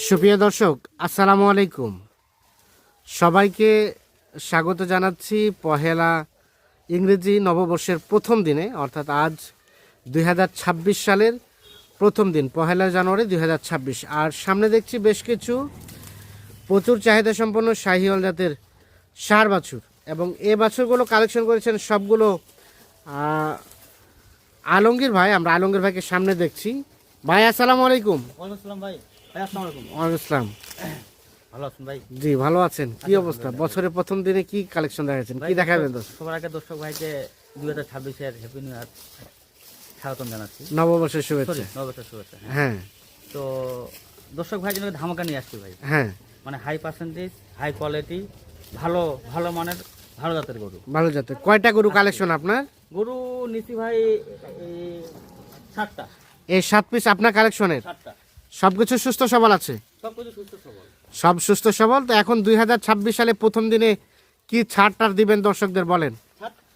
সুপ্রিয় দর্শক, আসসালামু আলাইকুম। সবাইকে স্বাগত জানাচ্ছি পহেলা ইংরেজি নববর্ষের প্রথম দিনে, অর্থাৎ আজ 2026 সালের প্রথম দিন, পহেলা জানুয়ারি 2026। আর সামনে দেখছি বেশ কিছু প্রচুর চাহিদা সম্পন্ন শাহিওয়াল জাতের ষাঁড় বাছুর, এবং এ বাছুরগুলো কালেকশন করেছেন সবগুলো আলমগীর ভাই। আমরা আলমগীর ভাইকে সামনে দেখছি। ভাই আসসালামু আলাইকুম। ওয়ালাইকুম। ভালো আছেন ভাই? জি ভালো আছেন। কি অবস্থা? বছরের প্রথম দিনে কি কালেকশন দেখাচ্ছেন, কি দেখাবেন? সবার আগে দর্শক ভাইকে 2026-এর হ্যাপি নিউ ইয়ার স্বাগতম জানাচ্ছি, নববর্ষের শুভেচ্ছা। নববর্ষের শুভেচ্ছা। হ্যাঁ, তো দর্শক ভাই জন্য ধামাকা নিয়ে আসছি ভাই। হ্যাঁ, মানে হাই পার্সেন্টেজ, হাই কোয়ালিটি, ভালো ভালো মানের, ভালো জাতের গরু। ভালো জাতের। কয়টা গরু কালেকশন আপনার? গরু নিচ্ছি ভাই 7টা। এই 7 পিস আপনার কালেকশনের? 7টা। সবকিছু সুস্থ সবল আছে? সবকিছু সুস্থ সবল, সব সুস্থ সবল। তো এখন 2026 সালে প্রথম দিনে কি ছাড় দিবেন দর্শকদের বলেন?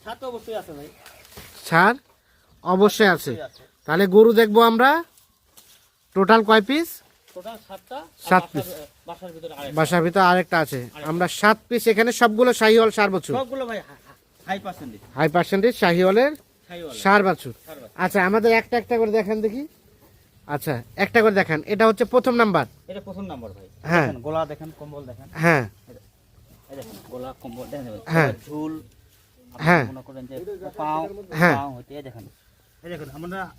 ছাড় তো অবশ্যই আছে ভাই। ছাড় অবশ্যই আছে। তাহলে গরু দেখবো আমরা। টোটাল কয় পিস? টোটাল 7টা। 7 পিস। বাসার ভিতরে আরেকটা। বাসার ভিতরে আরেকটা আছে। আমরা 7 পিস এখানে, সবগুলো শাহিওয়াল ষাঁড় বাছুর। সবগুলো ভাই হাই পার্সেন্টেজ। হাই পার্সেন্টেজ শাহিওয়ালের শাহিওয়াল ষাঁড় বাছুর। আচ্ছা, আমাদের একটা একটা করে দেখান দেখি। আচ্ছা, একটা করে দেখান। এটা হচ্ছে প্রথম নাম্বার। এটা প্রথম নাম্বার ভাই। হ্যাঁ। দেখেন গোলা, দেখেন কম্বল, দেখেন। হ্যাঁ, এই দেখেন গোলা কম্বল দেখেন। হ্যাঁ। ঝুল, হ্যাঁ। মনে করেন যে পাও, হ্যাঁ। পাও হইতে এই দেখেন। এই দেখেন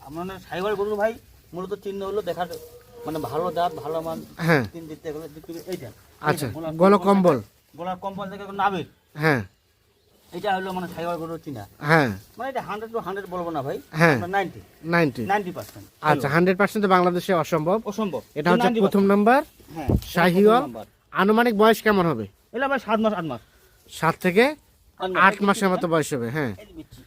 আমরা সাইবার গরু ভাই মূলত চিহ্ন হলো দেখার, মানে ভালো জাত, ভালো মান। হ্যাঁ। তিন দিক থেকে এই দেন। আচ্ছা, গলা কম্বল। গোলার কম্বল দেখে নাবির। হ্যাঁ, এটা হলো মানে সাইবার গরুর চিহ্ন। হ্যাঁ, মানে এটা 100 to 100 বলবো না ভাই। হ্যাঁ। 90%। আচ্ছা, 100% বাংলাদেশে অসম্ভব। অসম্ভব। এটা হচ্ছে প্রথম নাম্বার। হ্যাঁ, শাহিওয়াল। আনুমানিক বয়স কেমন হবে? এলা ভাই 7 মাস 8 মাস। 7 থেকে 8 মাসের মতো বয়স হবে। হ্যাঁ, এই দিচ্ছি।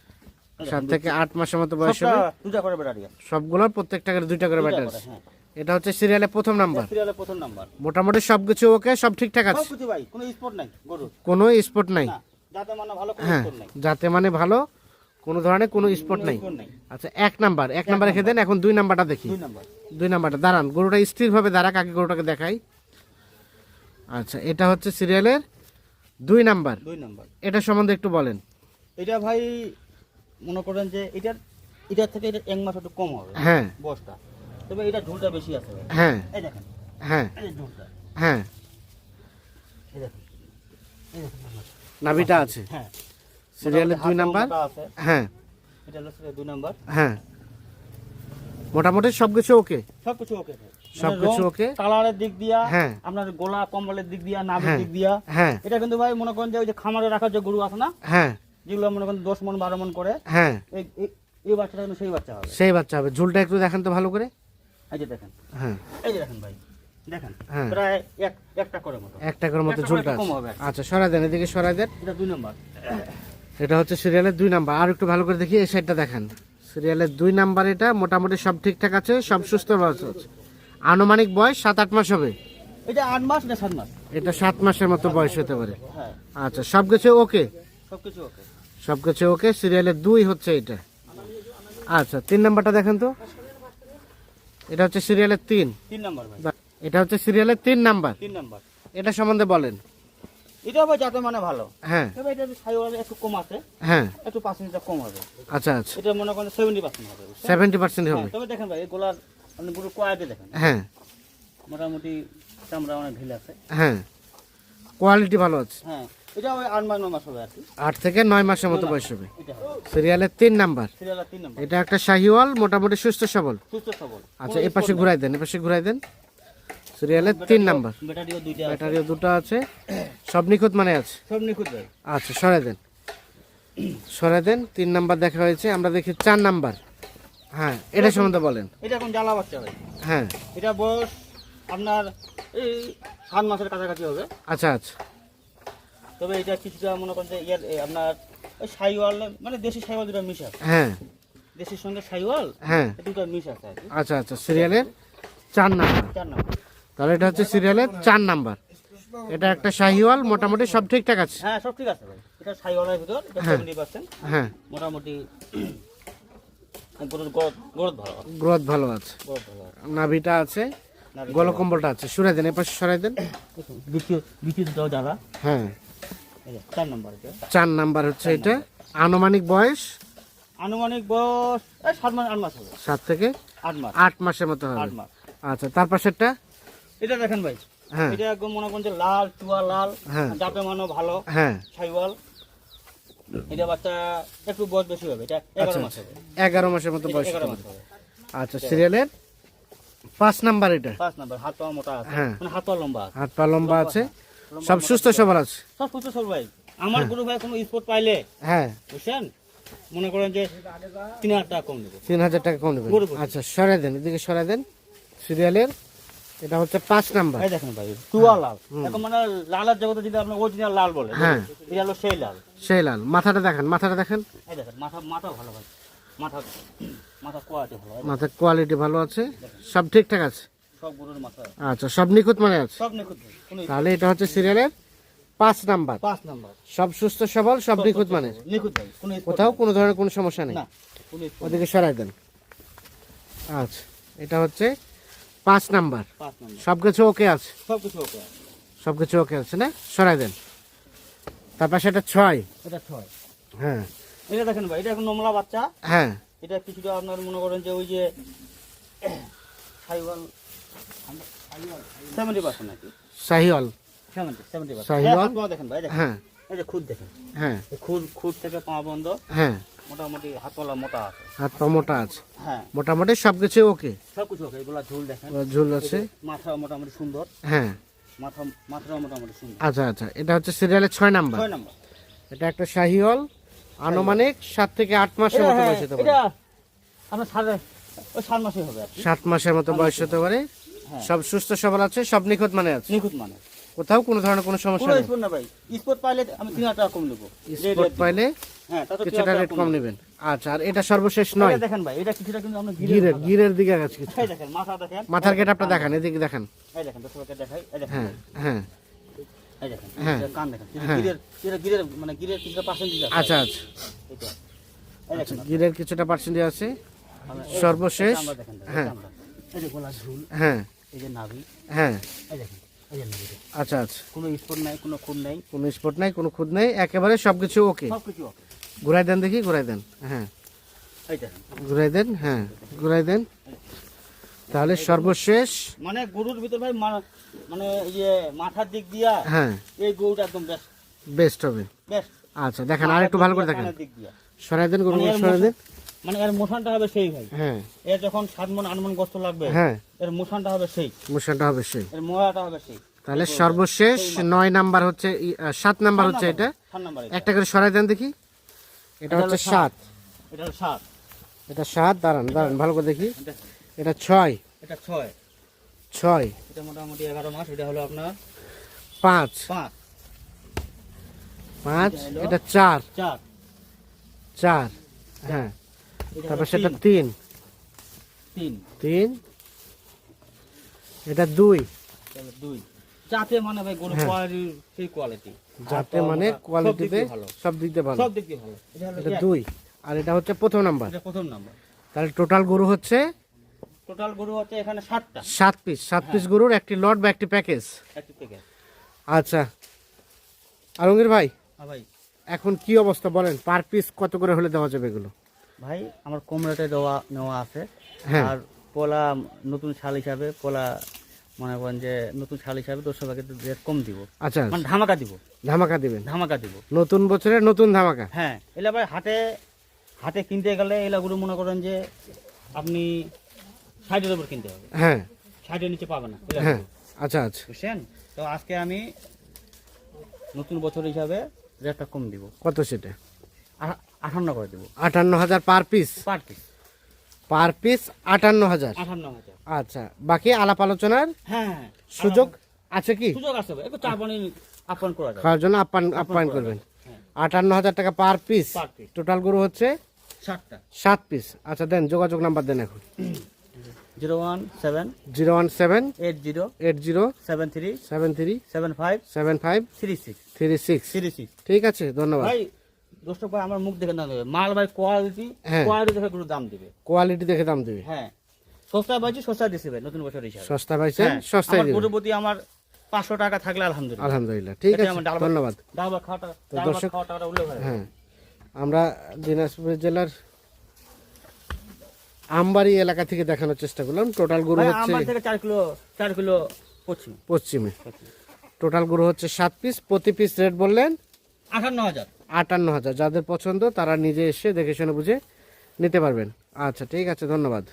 7 থেকে 8 মাসের মতো বয়স হবে। দুটা করে ব্যাটারি। সবগুলোর প্রত্যেকটা করে 2টা করে ব্যাটারি আছে। হ্যাঁ। এটা হচ্ছে সিরিয়ালের প্রথম নাম্বার। সিরিয়ালের প্রথম নাম্বার। মোটামুটি সবকিছু ওকে, সব ঠিকঠাক আছে? সবকিছু ভাই, কোনো স্পট নাই গরুর। কোনো স্পট নাই? না, যাতে মানে ভালো, কোনো হ্যাঁ, স্পট নাই। যাতে মানে ভালো, কোনো ধরনের কোনো স্পট নাই। স্পট নাই। আচ্ছা, এক নাম্বার রেখে দেন। এখন 2 নাম্বারটা দেখি। 2 নাম্বার। 2 নাম্বারটা দাঁড়ান, গরুটা স্থিরভাবে দাঁড়াক, আগে গরুটাকে দেখাই। আচ্ছা, এটা হচ্ছে সিরিয়ালের 2 নাম্বার। 2 নাম্বার। এটা সম্বন্ধে একটু বলেন। এটা ভাই মনে করেন যে এটার থেকে এটা 1 মাস একটু কম হবে। হ্যাঁ, বয়সটা। তবে এটা ঝুলটা বেশি আছে ভাই। হ্যাঁ, এই দেখেন। হ্যাঁ, এই যে ঝুলটা। হ্যাঁ, এই দেখেন। এই দেখেন। নাভিটা আছে। হ্যাঁ। সিরিয়ালের 2 নাম্বার। আছে। হ্যাঁ, এটা হলো 2 নাম্বার। হ্যাঁ, মোটামুটি সবকিছু ওকে? সবকিছু ওকে ভাই। সবকিছু ওকে। কালারের দিক দিয়া, হ্যাঁ। আপনার গোলা কম্বলের দিক দিয়া, নাভির হ্যাঁ। দিক দিয়া। হ্যাঁ, এটা কিন্তু ভাই মনে করেন যে ওই যে খামারে রাখার যে গরু আছে না, হ্যাঁ, যেগুলো মনে করেন 10 মণ 12 মণ করে, হ্যাঁ, এই বাচ্চাটা কিন্তু সেই বাচ্চা হবে। সেই বাচ্চা হবে। ঝুলটা একটু দেখান তো ভালো করে। এই যে দেখেন। হ্যাঁ, এই যে দেখেন ভাই, দেখেন হ্যাঁ। প্রায় একটা করে মতো। এক টাকার মতো একটা ঝুলটা করে কম আছে। হবে। আচ্ছা, সরাই দেন, এদিকে সরাই দেন। এটা 2 নাম্বার। এটা হচ্ছে সিরিয়ালের 2 নাম্বার। আর একটু ভালো করে দেখি, এই সাইডটা দেখান। সিরিয়ালের 2 নাম্বার। এটা মোটামুটি সব ঠিকঠাক আছে, সব সুস্থ আছে। আনুমানিক বয়স 7-8 মাস হবে। এটা 8 মাস, এটা 7 মাস। এটা 7 মাসের মতো বয়স হতে পারে। হ্যাঁ, আচ্ছা, সবকিছু ওকে? সবকিছু ওকে। সবকিছু ওকে। সিরিয়ালের 2 হচ্ছে এটা। আচ্ছা, 3 নাম্বারটা দেখেন তো। এটা হচ্ছে সিরিয়ালের 3। 3 নাম্বার ভাই। এটা হচ্ছে সিরিয়ালের 3 নাম্বার। 3 নাম্বার। এটা সম্বন্ধে বলেন। এটা ভাই যাতে মানে ভালো। হ্যাঁ, তবে এটা সাইওয়াল একটু কম আছে, হ্যাঁ, একটু পার্সেন্টটা কম হবে। আচ্ছা, আচ্ছা, এটা মনে করেন 70% হবে। 70% হবে। হ্যাঁ, তবে দেখেন ভাই এই গোলার মানে গরুর কোয়ালিটি দেখেন, হ্যাঁ, মোটামুটি চামড়া অনেক ঢিল আছে। হ্যাঁ, কোয়ালিটি ভালো আছে। হ্যাঁ, এটা ওই 8 মাস 9 মাস হবে আর কি। 8 থেকে 9 মাসের মতো বয়স হবে। এটা হবে সিরিয়ালের 3 নাম্বার। সিরিয়ালের 3 নাম্বার। এটা একটা শাহিওয়াল, মোটামুটি সুস্থ সবল। সুস্থ সবল। আচ্ছা, এই পাশে ঘুরাই দেন, এই পাশে ঘুরাই দেন। সিরিয়ালের 3 নাম্বার। ব্যাটারিও 2টা আছে। ব্যাটারিও 2টা আছে। সব নিখুঁত মানে আছে। সব নিখুঁত ভাই। আচ্ছা, সরাই দেন, সরাই দেন। 3 নাম্বার দেখা হয়েছে। আমরা দেখি 4 নাম্বার। হ্যাঁ, এটা সম্বন্ধে বলেন। এটা এখন জ্বালা বাচ্চা ভাই। হ্যাঁ, এটা বয়স আপনার এই 7 মাসের কাছাকাছি হবে। আচ্ছা, আচ্ছা, তবে এটা কিছুটা মনে করেন যে আপনার ওই সাইওয়াল, মানে দেশি সাইওয়াল দুটো মিশ আছে। হ্যাঁ, দেশির সঙ্গে সাইওয়াল, হ্যাঁ, দুটো মিশ আছে আর কি। আচ্ছা, আচ্ছা, সিরিয়ালের 4 নাম্বার। 4 নাম্বার। তাহলে এটা হচ্ছে সিরিয়ালের 4 নাম্বার। এটা একটা শাহিওয়াল, মোটামুটি সব ঠিকঠাক আছে। হ্যাঁ, সব ঠিক আছে ভাই। এটা সাইওয়ালের ভিতর, এটা হ্যাঁ। 70%। হ্যাঁ, মোটামুটি গরুর গ্রোথ ভালো আছে। গ্রোথ ভালো আছে। গ্রোথ ভালো আছে। নাভিটা আছে। গলকম্বলটা আছে, সরাই দেন, এপাশে সরাই দেন। দ্বিতীয় দ্বিতীয় দাও দাদা, হ্যাঁ, এই যে 4 নাম্বার এটা। 4 নাম্বার হচ্ছে এটা। আনুমানিক বয়স আনুমানিক বয়স এই 7 মাস 8 মাস হবে, 7 থেকে 8 মাস 8 মাসের মতো 8 হবে। মাস। আচ্ছা, তার পাশেরটা? এটা দেখেন ভাই, হ্যাঁ এটা একদম মনে করেন যে লাল চুয়া লাল, হ্যাঁ। দাঁতে মানো ভালো, হ্যাঁ, সাইওয়াল। এটা বাচ্চা একটু বয়স বেশি হবে, এটা 11 আচ্ছা মাস হবে, 11 মাসের মতো এটা বয়স 11 হবে। মাস হবে। আচ্ছা, সিরিয়ালের 5 নাম্বার এটা। 5 নাম্বার, হাত পা মোটা আছে, হ্যাঁ। মানে হাত পা লম্বা আছে, হাত পা লম্বা আছে, সব সুস্থ সবল আছে। সব সুস্থ সব ভাই। আমার গরু ভাই কোনো স্পট পাইলে হ্যাঁ, বুঝছেন, মনে করেন যে 3000 টাকা কম দেবো। 3000 টাকা কম নেবেন। গরু প্রতি। আচ্ছা, সরাই দেন, এদিকে সরাই দেন। সিরিয়ালের এটা হচ্ছে 5 নাম্বার। এই দেখেন ভাই, চুয়া লাল, এখন মানে লালের জগতে যদি আপনি অরিজিনাল লাল বলে, হ্যাঁ। এটা হলো সেই লাল। সেই লাল। মাথাটা দেখান, মাথাটা দেখেন। এই দেখেন মাথা মাথা ভালো ভাই, মাথা মাথা কোয়ালিটি ভালো, মাথার কোয়ালিটি ভালো আছে, সব ঠিকঠাক আছে। সব গরুর মাথা আচ্ছা, সব নিখুঁত মানে আছে। সব নিখুঁত ভাই, কোনো তাহলে এটা হচ্ছে সিরিয়ালের 5 নাম্বার। 5 নাম্বার সব সুস্থ সবল, সব নিখুঁত মানে, নিখুঁত ভাই, কোনো spot কোথাও কোনো ধরনের কোনো সমস্যা নেই। না, কোনো spot ওদিকে সরাই দেন। আচ্ছা, এটা হচ্ছে 5 নাম্বার। 5 নাম্বার সব কিছু ওকে আছে, সব কিছু ওকে। সব কিছু ওকে আছে না? সরাই দেন। তারপর সেটা 6। এটা 6। হ্যাঁ এটা দেখেন ভাই, এটা এখন নমলা বাচ্চা, হ্যাঁ, এটা কিছুটা আপনার মনে করেন যে ওই যে সাইওয়াল 70% নাকি, শাহিওয়াল। 70% সাহিওয়াল। হাত পা দেখেন ভাই, দেখেন হ্যাঁ এই যে খুদ দেখেন, হ্যাঁ এই খুদ থেকে পা বন্ধ, হ্যাঁ, মোটামুটি হাতওয়ালা মোটা আছে। হাত পা মোটা আছে, হ্যাঁ, মোটামুটি সব কিছু ওকে। সব কিছু ওকে। এগুলা ঝুল দেখেন, ঝুল আছে। মাথা মোটামুটি সুন্দর, হ্যাঁ, মাথাটাও মোটামুটি সুন্দর। আচ্ছা আচ্ছা, এটা হচ্ছে সিরিয়ালের 6 নাম্বার। 6 নাম্বার। এটা একটা শাহিওয়াল, আনুমানিক 7 থেকে 8 মাসের মতো বয়স হতে পারে। এটা আপনার ওই 7 মাসই হবে আর কি। 7 মাসের মতো বয়স হতে পারে। হ্যাঁ। সব সুস্থ সবল আছে, সব নিখুঁত মানে আছে, নিখুঁত মানে, কোথাও কোনো ধরনের কোনো সমস্যা পুরো নেই। স্পট না ভাই, স্পট পাইলে আমি 3000 টাকা কম নেবো। স্পট পাইলে হ্যাঁ, তাতে কিছুটা রেট কম নেবেন। আচ্ছা, আর এটা সর্বশেষ নয়। 9। দেখেন ভাই, এটা কিছুটা কিন্তু আমরা গিরের দিকে আছে কিছু। এই দেখেন মাথা দেখেন, মাথার গেট আপনি দেখান, এদিকে দেখান। এই দেখেন দর্শককে দেখাই, এই দেখেন, হ্যাঁ হ্যাঁ, এই দেখেন, হ্যাঁ। এই কান দেখেন, হ্যাঁ। গিরের মানে গিরের কিছুটা পার্সেন্টেজ আছে। আচ্ছা আচ্ছা, এটা এই দেখেন, গিরের কিছুটা পার্সেন্টেজ আছে। এই সর্বশেষ, চামড়া দেখেন, হ্যাঁ। চামড়া। এই যে গলা ঝুল, হ্যাঁ এই যে নাভি, হ্যাঁ, এই দেখেন, এই যে নাভি, আচ্ছা আচ্ছা, কোনো স্পট নাই, কোনো খুন নাই, কোনো স্পট নাই, কোনো খুদ নাই, একেবারে সবকিছু ওকে। সব কিছু ওকে। ঘুরাই দেন দেখি, ঘুরাই দেন। হ্যাঁ, এই দেখেন, ঘুরাই দেন। হ্যাঁ, ঘুরাই দেন। তাহলে সর্বশেষ, মানে গরুর ভিতর ভাই মানে এই যে মাথার দিক দিয়া হ্যাঁ, এই গরুটা একদম বেস্ট বেস্ট হবে। বেস্ট। আচ্ছা, দেখেন আর একটু ভালো করে দেখেন। দিক দিয়া সরাই দেন, গরু সরাই দেন। মানে এর মোশনটা হবে সেই ভাই, হ্যাঁ এর যখন 7 মণ 8 মণ গোস্ত লাগবে, হ্যাঁ, এর মোশনটা হবে সেই, মোশনটা হবে সেই। এর মোয়াটা হবে সেই। তাহলে সর্বশেষ 9 নাম্বার হচ্ছে, 7 নাম্বার হচ্ছে এটা। 7 নাম্বার একটা করে সরাই দেন দেখি। এটা হচ্ছে 7। এটা হলো 7, এটা 7। দাঁড়ান দাঁড়ান, ভালো করে দেখি। এটা 6। এটা 6, 6, এটা মোটামুটি 11 মাস। এটা হলো আপনার 5, 5, 5। এটা 4, 4, 4। হ্যাঁ, এটা তারপর হলো সেটা 3, 3, 3। এটা 2, তাহলে 2। যাতে মানে ভাই গরু হ্যাঁ। কোয়ালিটি সেই কোয়ালিটি, যাতে মানে কোয়ালিটিতে সব দিক দিয়ে ভালো। সব দিক দিয়ে ভালো। এটা হলো এটা 2, আর এটা হচ্ছে প্রথম নাম্বার। এটা প্রথম নাম্বার। তাহলে টোটাল গরু হচ্ছে টোটাল গরু হচ্ছে এখানে 7টা, 7 পিস। 7 পিস গরুর একটি লট বা একটি প্যাকেজ। একটু থেকে। আচ্ছা, আলমগীর ভাই, হ্যাঁ ভাই, এখন কি অবস্থা বলেন? পার পিস কত করে হলে দেওয়া যাবে এগুলো? ভাই আমার কম রেটে নেওয়া আছে। হ্যাঁ। আর পোলা নতুন ছাল হিসাবে, পোলা মনে করেন যে নতুন ছাল হিসাবে 200 টাকা রেট কম দিব, আচ্ছা, মানে ধামাকা দিব, ধামাকা দিবেন। ধামাকা দিব। নতুন বছরের নতুন ধামাকা। হ্যাঁ, এলা ভাই হাটে কিনতে গেলে এলাগুলো মনে করেন যে আপনি 60-এর উপর কিনতে হবে, হ্যাঁ 60-এর নিচে পাবেন না হ্যাঁ, এলাগুলো, আচ্ছা আচ্ছা। বুঝছেন? তো আজকে আমি নতুন বছর হিসাবে রেটটা কম দিব, কত সেটা? 58 করে দিব 58,000 per piece. Per piece, per piece 58,000। 58,000। আচ্ছা, বাকি আলাপ আলোচনার হ্যাঁ হ্যাঁ, সুযোগ আছে কি? সুযোগ আছে ভাই, একটু চা পানি আপন করা যাবে। খাওয়ার জন্য আপ্যায়ন করবেন। 58,000 টাকা per piece. Per piece. Total গরু হচ্ছে 7টা। 7 পিস। আচ্ছা, দেন যোগাযোগ নাম্বার দেন এখন। 017 017 80 80 73 73 75 75 36 36। 36। ঠিক আছে, ধন্যবাদ। ভাই দর্শক ভাই, আমার মুখ দেখে দাম দেবে, মাল ভাই কোয়ালিটি, হ্যাঁ। কোয়ালিটি দেখে কোনো দাম দিবে। কোয়ালিটি দেখে দাম দেবে। হ্যাঁ, সস্তা পাইছি, সস্তা দিছি ভাই নতুন বছর হিসাবে। সস্তা পাইছেন, হ্যাঁ, সস্তায় আমার দিবেন। গরুর প্রতি আমার 500 টাকা থাকলে আলহামদুলিল্লাহ। আলহামদুলিল্লাহ, ঠিক এটাই আছে, আমার ডাল ভাত- ধন্যবাদ। ডাল ভাত খাওয়াটা, ডাল ভাত দর্শক- খাওয়া টাকাটা উল্লেখ হয়। হ্যাঁ, আমরা দিনাজপুর জেলার আমবাড়ি এলাকা থেকে দেখানোর চেষ্টা করলাম। টোটাল গরু ভাই, হচ্ছে আমার থেকে 4 কিলো পশ্চিম। পশ্চিমে, টোটাল গরু হচ্ছে 7 পিস, প্রতি পিস রেট বললেন 58,000। 58,000। যাদের পছন্দ তারা নিজে এসে দেখে শুনে বুঝে নিতে পারবেন। আচ্ছা, ঠিক আছে, ধন্যবাদ।